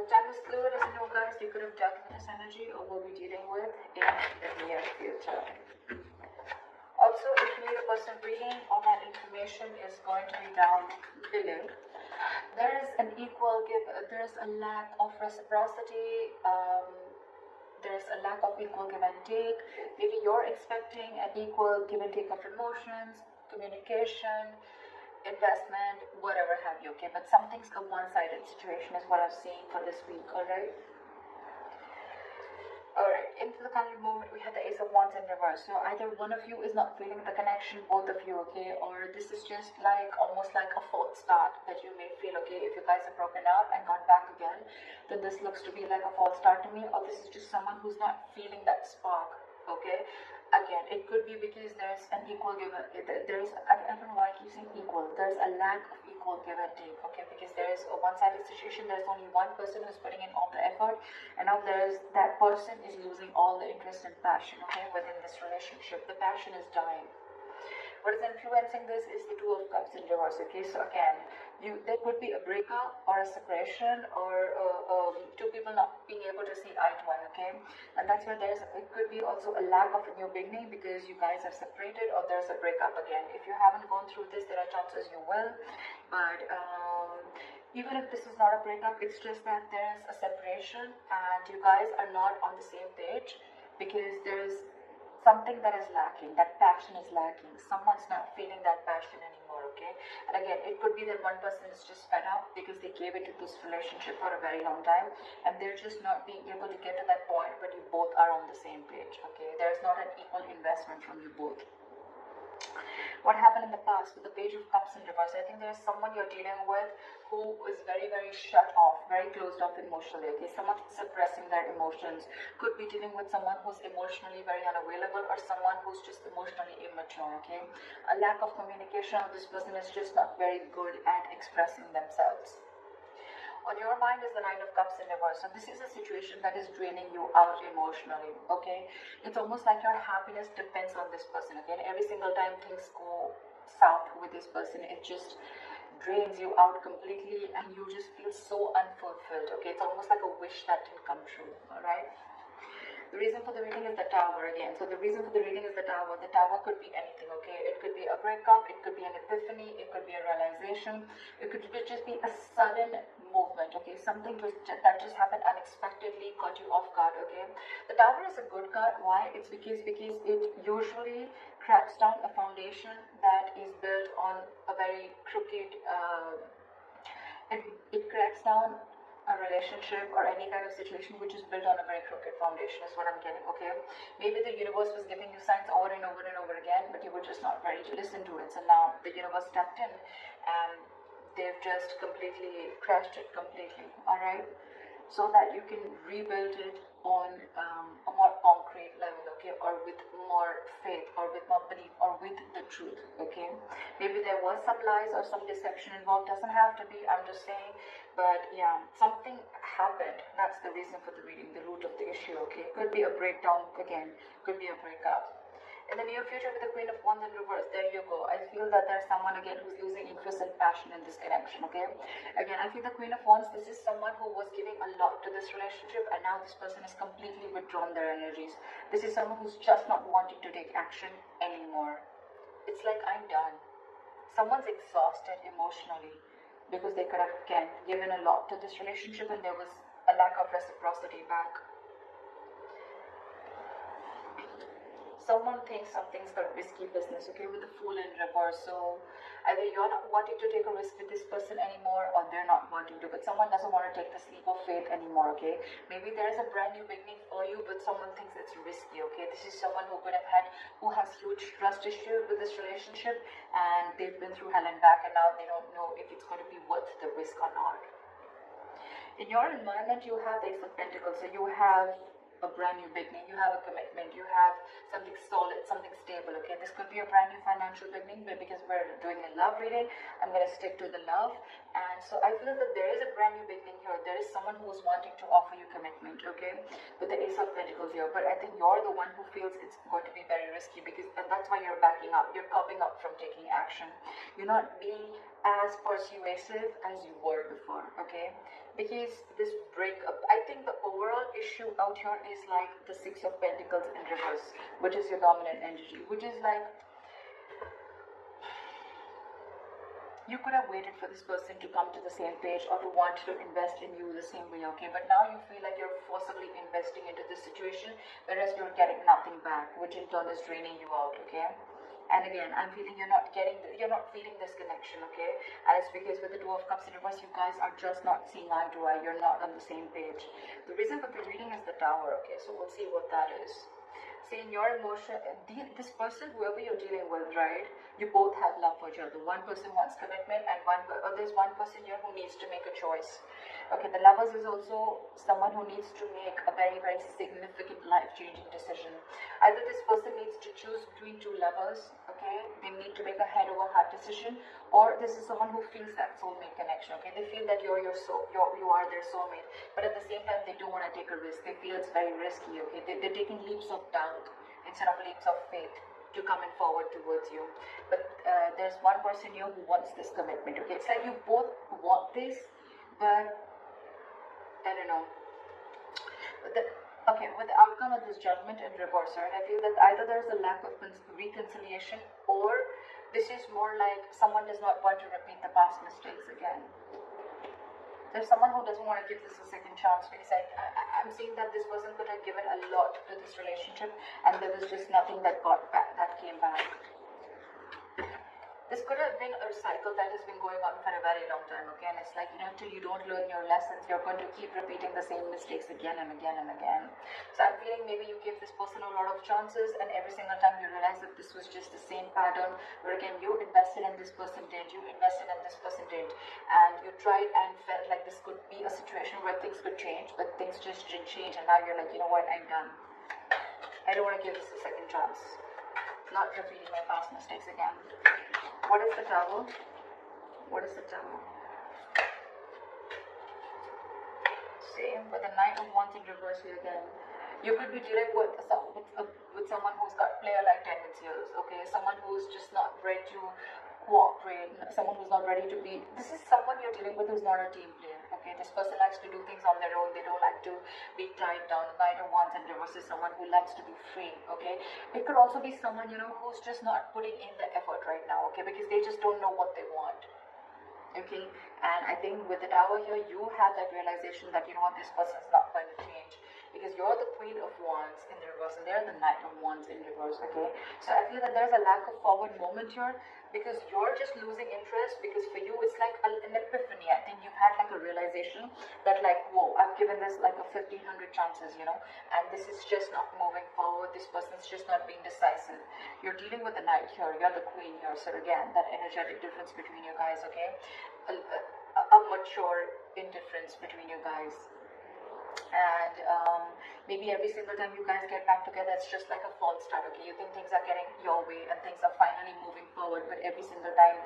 time is fluid, as you know, guys. You could have dealt with this energy or will be dealing with in the near future. Also, if you need a person reading, all that information is going to be down below. There is an equal give, there is a lack of reciprocity, there is a lack of equal give and take. Maybe you're expecting an equal give and take of emotions, communication, investment, whatever have you, okay? But something's a one-sided situation is what I'm seeing for this week, alright? Alright, into the kind of moment we have the Ace of Wands in reverse. So either one of you is not feeling the connection, both of you, okay? Or this is just like almost like a false start that you may feel, okay? If you guys have broken up and got back again, then this looks to be like a false start to me. Or this is just someone who's not feeling that spark, okay? Again, it could be because there's an equal give and there's, I don't know why I keep saying equal. There's a lack of equal give and take, okay? Because there is a one-sided situation. There's only one person who's putting in all the effort, and now there's that person is losing all the interest and passion, okay, within this relationship. The passion is dying. What is influencing this is the Two of Cups in reverse, okay? So again, there could be a breakup or a separation or two people not being able to see eye to eye, okay? And that's where it could be also a lack of a new beginning because you guys have separated or there's a breakup again. If you haven't gone through this, there are chances you will. But even if this is not a breakup, it's just that there's a separation and you guys are not on the same page because there's something that is lacking, that passion is lacking. Someone's not feeling that passion anymore, okay? And again, it could be that one person is just fed up because they gave it to this relationship for a very long time and they're just not being able to get to that point where you both are on the same page, okay? There's not an equal investment from you both. What happened in the past with the Page of Cups in reverse? I think there's someone you're dealing with who is very, very shut off, very closed off emotionally, okay? Someone suppressing their emotions. Could be dealing with someone who's emotionally very unavailable or someone who's just emotionally immature, okay? A lack of communication of this person is just not very good at expressing themselves. On your mind is the Nine of Cups in reverse. So this is a situation that is draining you out emotionally, okay? It's almost like your happiness depends on this person, okay? And every single time things go south with this person, it just drains you out completely and you just feel so unfulfilled, okay? It's almost like a wish that didn't come true, all right? The reason for the reading is the Tower again. So the reason for the reading is the Tower. The Tower could be anything, okay? It could be a breakup, it could be an epiphany, it could be a realization, it could just be a sudden movement, okay? Something that just happened unexpectedly, caught you off guard, okay? The Tower is a good card. Why? It's because it usually cracks down a foundation that is built on a very crooked, it cracks down a relationship or any kind of situation which is built on a very crooked foundation is what I'm getting, okay? Maybe the universe was giving you signs over and over and over again, but you were just not ready to listen to it. So now the universe stepped in and they've just completely crashed it completely, alright? So that you can rebuild it on a more concrete level, okay? Or with more faith or with more belief or with the truth, okay? Maybe there was some lies or some deception involved, doesn't have to be, I'm just saying. But yeah, something happened. That's the reason for the reading, the root of the issue, okay? Could be a breakdown again, could be a breakup. In the near future with the Queen of Wands in reverse, there you go. I feel that there's someone again who's losing interest and passion in this connection, okay? Again, I feel the Queen of Wands, this is someone who was giving a lot to this relationship and now this person has completely withdrawn their energies. This is someone who's just not wanting to take action anymore. It's like, I'm done. Someone's exhausted emotionally because they could have, again, given a lot to this relationship and there was a lack of reciprocity back. Someone thinks something's a risky business, okay, with the Fool in reverse. So either you're not wanting to take a risk with this person anymore or they're not wanting to, but someone doesn't want to take this leap of faith anymore, okay? Maybe there's a brand new beginning for you, but someone thinks it's risky, okay? This is someone who has huge trust issues with this relationship and they've been through hell and back and now they don't know if it's going to be worth the risk or not. In your environment, you have the Ace of Pentacles, so you have a brand new beginning, you have a commitment, you have something solid, something stable, okay? This could be a brand new financial beginning, but because we're doing a love reading, I'm going to stick to the love. And so I feel that there is a brand new beginning here. There is someone who is wanting to offer you commitment, okay? With the Ace of Pentacles here. But I think you're the one who feels it's going to be very risky, because, and that's why you're backing up. You're cupping up from taking action. You're not being as persuasive as you were before, okay? Because this breakup, I think the overall issue out here is like the Six of Pentacles in reverse, which is your dominant energy, which is like you could have waited for this person to come to the same page or to want to invest in you the same way, okay? But now you feel like you're forcibly investing into this situation, whereas you're getting nothing back, which in turn is draining you out, okay? And again, I'm feeling you're not feeling this connection, okay? And it's because with the Two of Cups in reverse, you guys are just not seeing eye to eye. You're not on the same page. The reason for the reading is the Tower, okay? So we'll see what that is. See, in your emotion, this person, whoever you're dealing with, right? You both have love for each other. One person wants commitment, and there's one person here who needs to make a choice. Okay, the Lovers is also someone who needs to make a very, very significant life-changing decision. Either this person needs to choose between two lovers, okay? They need to make a head-over-heart decision, or this is someone who feels that soulmate connection, okay? They feel that you are their soulmate, but at the same time, they don't want to take a risk. They feel it's very risky, okay? They're taking leaps of doubt instead of leaps of faith to coming forward towards you. But there's one person here who wants this commitment, okay? It's like you both want this, but I don't know. With the outcome of this Judgment in reverse, right? I feel that either there's a lack of reconciliation, or this is more like someone does not want to repeat the past mistakes again. There's someone who doesn't want to give this a second chance, because I'm seeing that this person could have given a lot to this relationship, and there was just nothing that came back. This could have been a cycle that has been going on for a very long time, okay? And it's like, till you don't learn your lessons, you're going to keep repeating the same mistakes again and again and again. So I'm feeling maybe you give this person a lot of chances, and every single time you realize that this was just the same pattern, where again, you invested and this person did, you invested and this person did, and you tried and felt like this could be a situation where things could change, but things just didn't change, and now you're like, you know what, I'm done. I don't want to give this a second chance. Not repeating my past mistakes again. What is the Tower? What is the Tower? Same with the Knight of Wands in reverse here again. You could be dealing with someone who's got player-like tendencies, okay? Someone who's just not ready to cooperate, someone who's not ready to be... This is someone you're dealing with who's not a team player, okay? This person likes to do things on their own. They don't like to be tied down. The Knight of Wands in reverse is someone who likes to be free, okay? It could also be someone, who's just not putting in the effort right now, okay? Because they just don't know what they want. Okay, and I think with the Tower here, you have that realization that this person's not going to change, because you're the Queen of Wands in the reverse and they're the Knight of Wands in reverse. Okay, so I feel that there's a lack of forward moment here, because you're just losing interest, because for you it's like an epiphany. I think you've had like a realization that like, whoa, I've given this like a 1,500 chances, and this is just not moving forward. This person's just not being decisive. You're dealing with the Knight here, you're the Queen here, so again, that energetic difference between you guys, okay? A mature indifference between you guys. And maybe every single time you guys get back together, it's just like a false start, okay? You think things are getting your way and things are finally moving forward, but every single time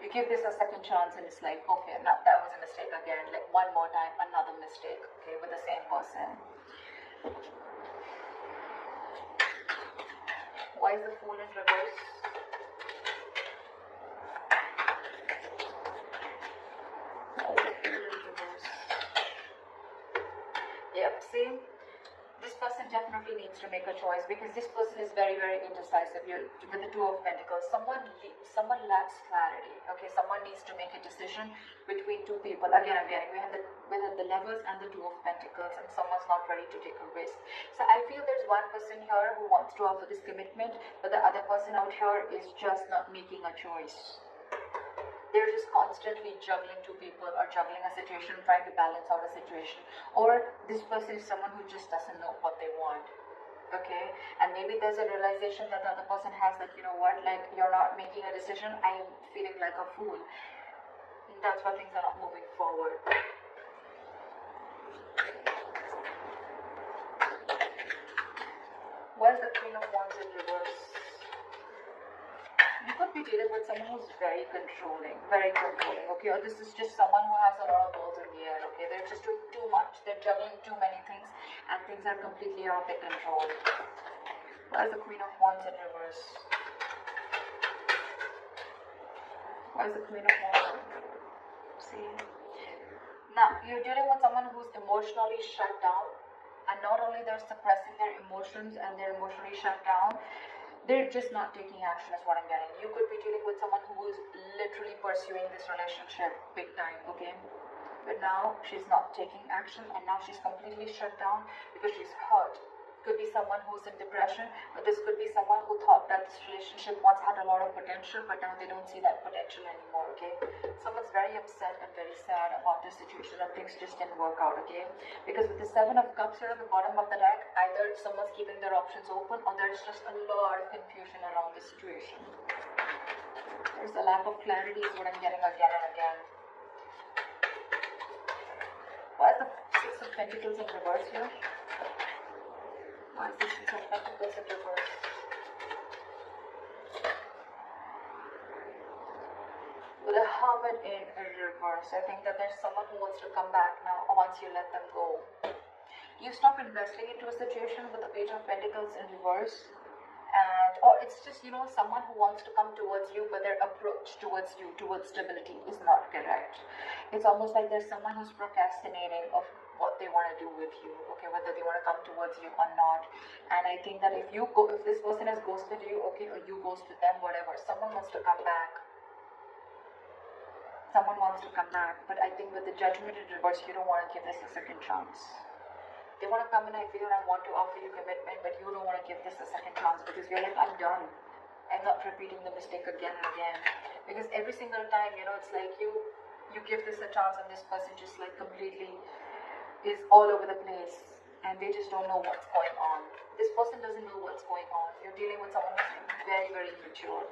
you give this a second chance and it's like, okay, now that was a mistake again, like one more time, another mistake, okay, with the same person. Why is the Fool in reverse? Yep, see, this person definitely needs to make a choice, because this person is very, very indecisive. You're with the Two of Pentacles. Someone lacks clarity. Okay, someone needs to make a decision between two people. Again, we have the Lovers and the Two of Pentacles, and someone's not ready to take a risk. So I feel there's one person here who wants to offer this commitment, but the other person out here is just not making a choice. They're just constantly juggling two people, or juggling a situation, trying to balance out a situation. Or this person is someone who just doesn't know what they want. Okay? And maybe there's a realization that the other person has that, like, you're not making a decision, I'm feeling like a fool. And that's why things are not moving forward. Where's the Queen of Wands in reverse? You could be dealing with someone who's very controlling, okay? Or this is just someone who has a lot of balls in the air, okay? They're just doing too much, they're juggling too many things, and things are completely out of their control. Where's the Queen of Wands in reverse? Where's the Queen of Wands? See? Now, you're dealing with someone who's emotionally shut down, and not only they're suppressing their emotions and they're emotionally shut down, they're just not taking action is what I'm getting. You could be dealing with someone who is literally pursuing this relationship big time, okay? But now she's not taking action, and now she's completely shut down because she's hurt. Could be someone who's in depression, but this could be someone who thought that this relationship once had a lot of potential, but now they don't see that potential anymore, okay? Someone's very upset and very sad about this situation, and things just didn't work out, okay? Because with the Seven of Cups here at the bottom of the deck, either someone's keeping their options open, or there's just a lot of confusion around the situation. There's a lack of clarity is what I'm getting again and again. Why is the Six of Pentacles in reverse here? Why is the Six of Pentacles in reverse? With the Hermit in reverse, I think that there's someone who wants to come back now once you let them go. You stop investing into a situation with the Page of Pentacles in reverse, and or it's just, you know, someone who wants to come towards you, but their approach towards you, towards stability, is not correct. It's almost like there's someone who's procrastinating of what they want to do with you, okay, whether they want to come towards you or not. And I think that if this person has ghosted you, okay, or you ghosted them, whatever, someone wants to come back. Someone wants to come back, but I think with the Judgment in reverse, you don't want to give this a second chance. They want to come in, I feel, and want to offer you commitment, but you don't want to give this a second chance because you're like, I'm done. I'm not repeating the mistake again and again. Because every single time, you know, it's like you give this a chance, and this person just like completely is all over the place, and they just don't know what's going on. This person doesn't know what's going on. You're dealing with someone who's very, very immature.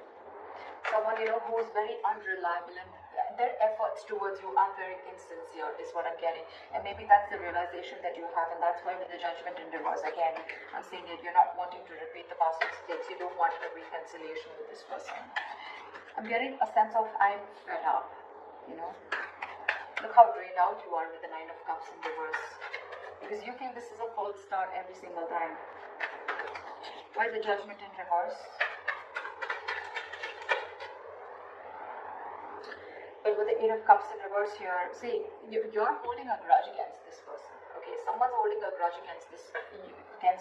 Someone, you know, who's very unreliable, and their efforts towards you are very insincere is what I'm getting. And maybe that's the realization that you have, and that's why with the Judgment in reverse, again, I'm saying that you're not wanting to repeat the past mistakes. You don't want a reconciliation with this person. I'm getting a sense of I'm fed up, you know. Look how drained out you are with the Nine of Cups in reverse. Because you think this is a false start every single time. Why the Judgment in reverse? But with the Eight of Cups in reverse here, see, you're holding a grudge against this person. Okay, someone's holding a grudge against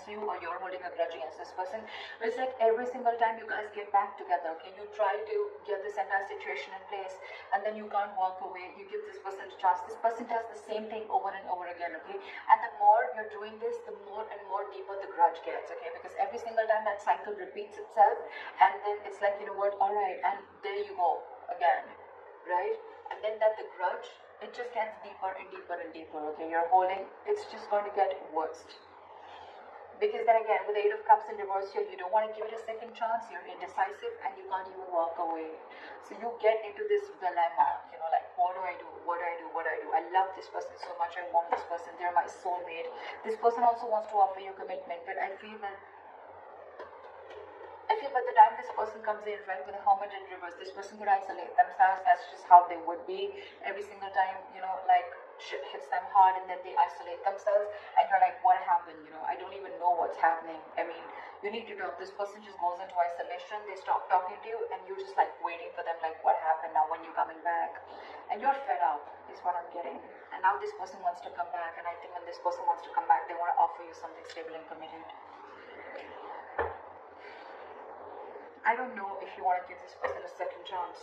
you, or you're holding a grudge against this person. But it's like every single time you guys get back together, okay, you try to get this entire situation in place, and then you can't walk away. You give this person a chance. This person does the same thing over and over again, okay? And the more you're doing this, the more and more deeper the grudge gets, okay? Because every single time that cycle repeats itself, and then it's like, you know what, alright, and there you go again. Right? And then that the grudge, it just gets deeper and deeper and deeper, okay? You're holding, it's just going to get worse. Because then again, with the Eight of Cups in reverse here, you don't want to give it a second chance, you're indecisive, and you can't even walk away. So you get into this dilemma, you know, like, what do I do? What do I do? What do I do? I love this person so much, I want this person, they're my soulmate. This person also wants to offer you commitment, but I feel by the time this person comes in, right, with the Hermit in reverse, this person could isolate themselves. That's just how they would be. Every single time, you know, like, shit hits them hard, and then they isolate themselves, and you're like, what happened? You know, I don't even know what's happening. I mean, you need to talk. This person just goes into isolation, they stop talking to you, and you're just like waiting for them, like, what happened now, when you're coming back? And you're fed up, is what I'm getting. And now this person wants to come back, and I think when this person wants to come back, they want to offer you something stable and committed. I don't know if you want to give this person a second chance.